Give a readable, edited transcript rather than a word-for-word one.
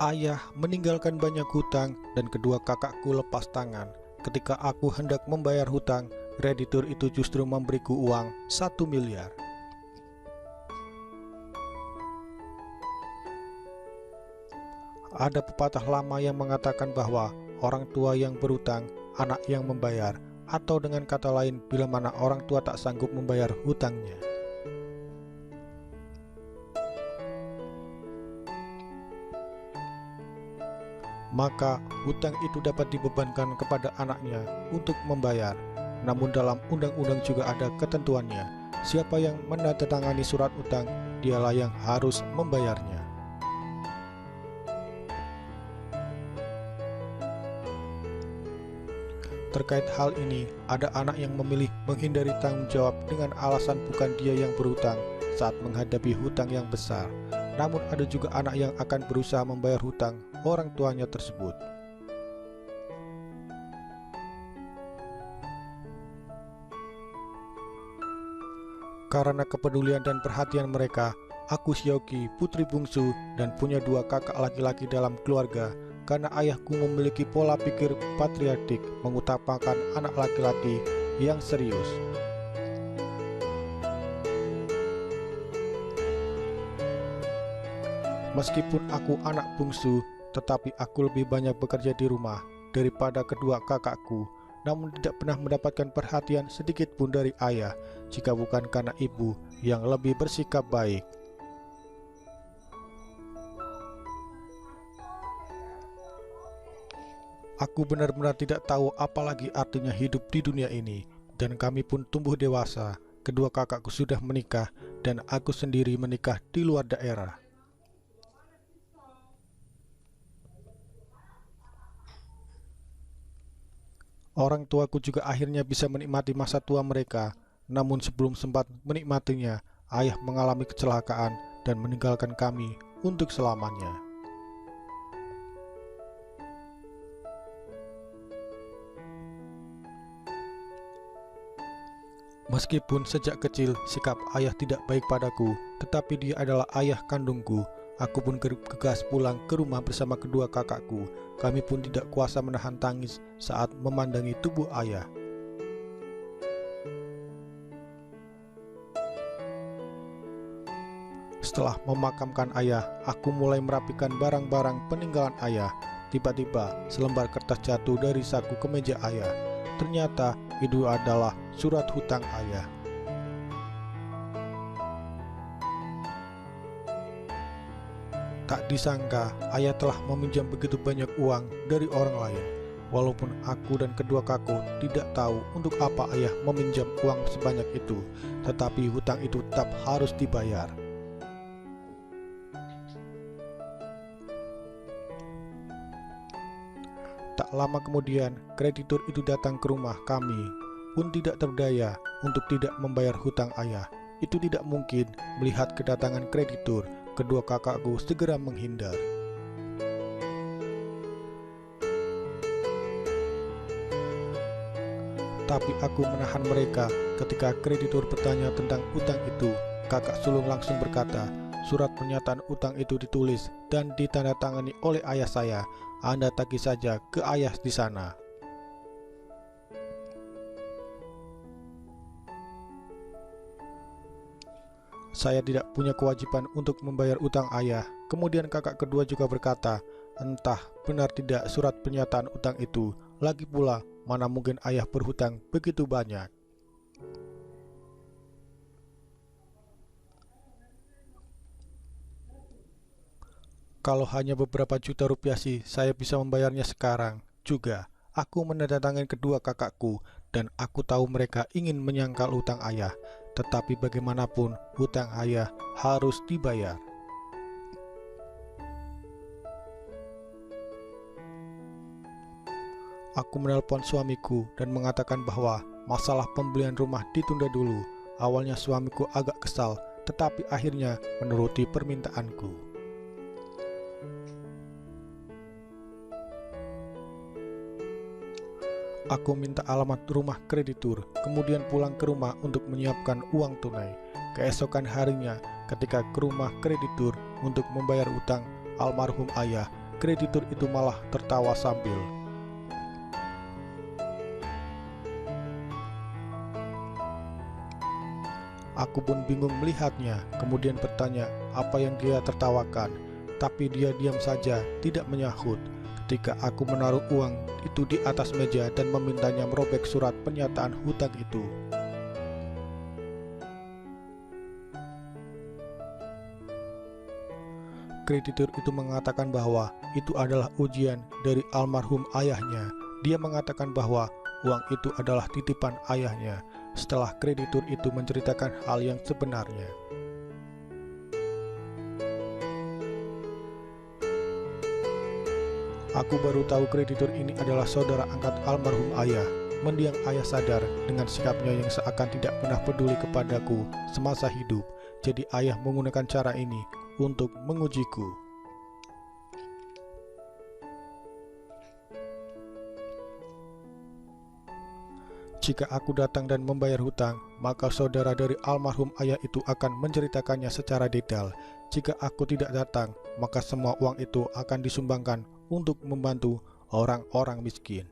Ayah meninggalkan banyak hutang dan kedua kakakku lepas tangan. Ketika aku hendak membayar hutang, kreditur itu justru memberiku uang 1 miliar. Ada pepatah lama yang mengatakan bahwa orang tua yang berhutang, anak yang membayar, atau dengan kata lain, bila mana orang tua tak sanggup membayar hutangnya, maka hutang itu dapat dibebankan kepada anaknya untuk membayar. Namun dalam undang-undang juga ada ketentuannya. Siapa yang menandatangani surat utang, dialah yang harus membayarnya. Terkait hal ini, ada anak yang memilih menghindari tanggung jawab dengan alasan bukan dia yang berhutang saat menghadapi hutang yang besar. Namun ada juga anak yang akan berusaha membayar hutang orang tuanya tersebut. Karena kepedulian dan perhatian mereka, aku Xiaoqi, putri bungsu dan punya dua kakak laki-laki dalam keluarga. Karena ayahku memiliki pola pikir patriarkik, mengutamakan anak laki-laki yang serius. Meskipun aku anak bungsu, tetapi aku lebih banyak bekerja di rumah daripada kedua kakakku. Namun tidak pernah mendapatkan perhatian sedikit pun dari ayah, jika bukan karena ibu yang lebih bersikap baik. Aku benar-benar tidak tahu apalagi artinya hidup di dunia ini, dan kami pun tumbuh dewasa. Kedua kakakku sudah menikah, dan aku sendiri menikah di luar daerah. Orang tuaku juga akhirnya bisa menikmati masa tua mereka, namun sebelum sempat menikmatinya, ayah mengalami kecelakaan dan meninggalkan kami untuk selamanya. Meskipun sejak kecil sikap ayah tidak baik padaku, tetapi dia adalah ayah kandungku. Aku pun gegas pulang ke rumah bersama kedua kakakku. Kami pun tidak kuasa menahan tangis saat memandangi tubuh ayah. Setelah memakamkan ayah, aku mulai merapikan barang-barang peninggalan ayah. Tiba-tiba selembar kertas jatuh dari saku kemeja ayah. Ternyata itu adalah surat hutang ayah. Tak disangka, ayah telah meminjam begitu banyak uang dari orang lain. Walaupun aku dan kedua kakakku tidak tahu untuk apa ayah meminjam uang sebanyak itu, tetapi hutang itu tetap harus dibayar. Tak lama kemudian, kreditur itu datang ke rumah kami, pun tidak berdaya untuk tidak membayar hutang ayah. Itu tidak mungkin. Melihat kedatangan kreditur, kedua kakakku segera menghindar. Tapi aku menahan mereka. Ketika kreditur bertanya tentang utang itu, kakak sulung langsung berkata, surat pernyataan utang itu ditulis dan ditandatangani oleh ayah saya. Anda tagih saja ke ayah di sana. Saya tidak punya kewajiban untuk membayar utang ayah. Kemudian kakak kedua juga berkata, entah benar tidak surat pernyataan utang itu. Lagi pula, mana mungkin ayah berhutang begitu banyak. Kalau hanya beberapa juta rupiah sih, saya bisa membayarnya sekarang. Juga, aku menandatangani kedua kakakku, dan aku tahu mereka ingin menyangkal hutang ayah. Tetapi bagaimanapun, hutang ayah harus dibayar. Aku menelpon suamiku dan mengatakan bahwa masalah pembelian rumah ditunda dulu. Awalnya suamiku agak kesal, tetapi akhirnya menuruti permintaanku. Aku minta alamat rumah kreditur, kemudian pulang ke rumah untuk menyiapkan uang tunai. Keesokan harinya, ketika ke rumah kreditur untuk membayar utang almarhum ayah, kreditur itu malah tertawa sambil Aku pun bingung melihatnya, kemudian bertanya apa yang dia tertawakan, tapi dia diam saja, tidak menyahut. Ketika aku menaruh uang itu di atas meja dan memintanya merobek surat pernyataan hutang itu. Kreditur itu mengatakan bahwa itu adalah ujian dari almarhum ayahnya. Dia mengatakan bahwa uang itu adalah titipan ayahnya. Setelah kreditur itu menceritakan hal yang sebenarnya. Aku baru tahu kreditur ini adalah saudara angkat almarhum ayah. Mendiang ayah sadar dengan sikapnya yang seakan tidak pernah peduli kepadaku semasa hidup. Jadi ayah menggunakan cara ini untuk mengujiku. Jika aku datang dan membayar hutang, maka saudara dari almarhum ayah itu akan menceritakannya secara detail. Jika aku tidak datang, maka semua uang itu akan disumbangkan untuk membantu orang-orang miskin.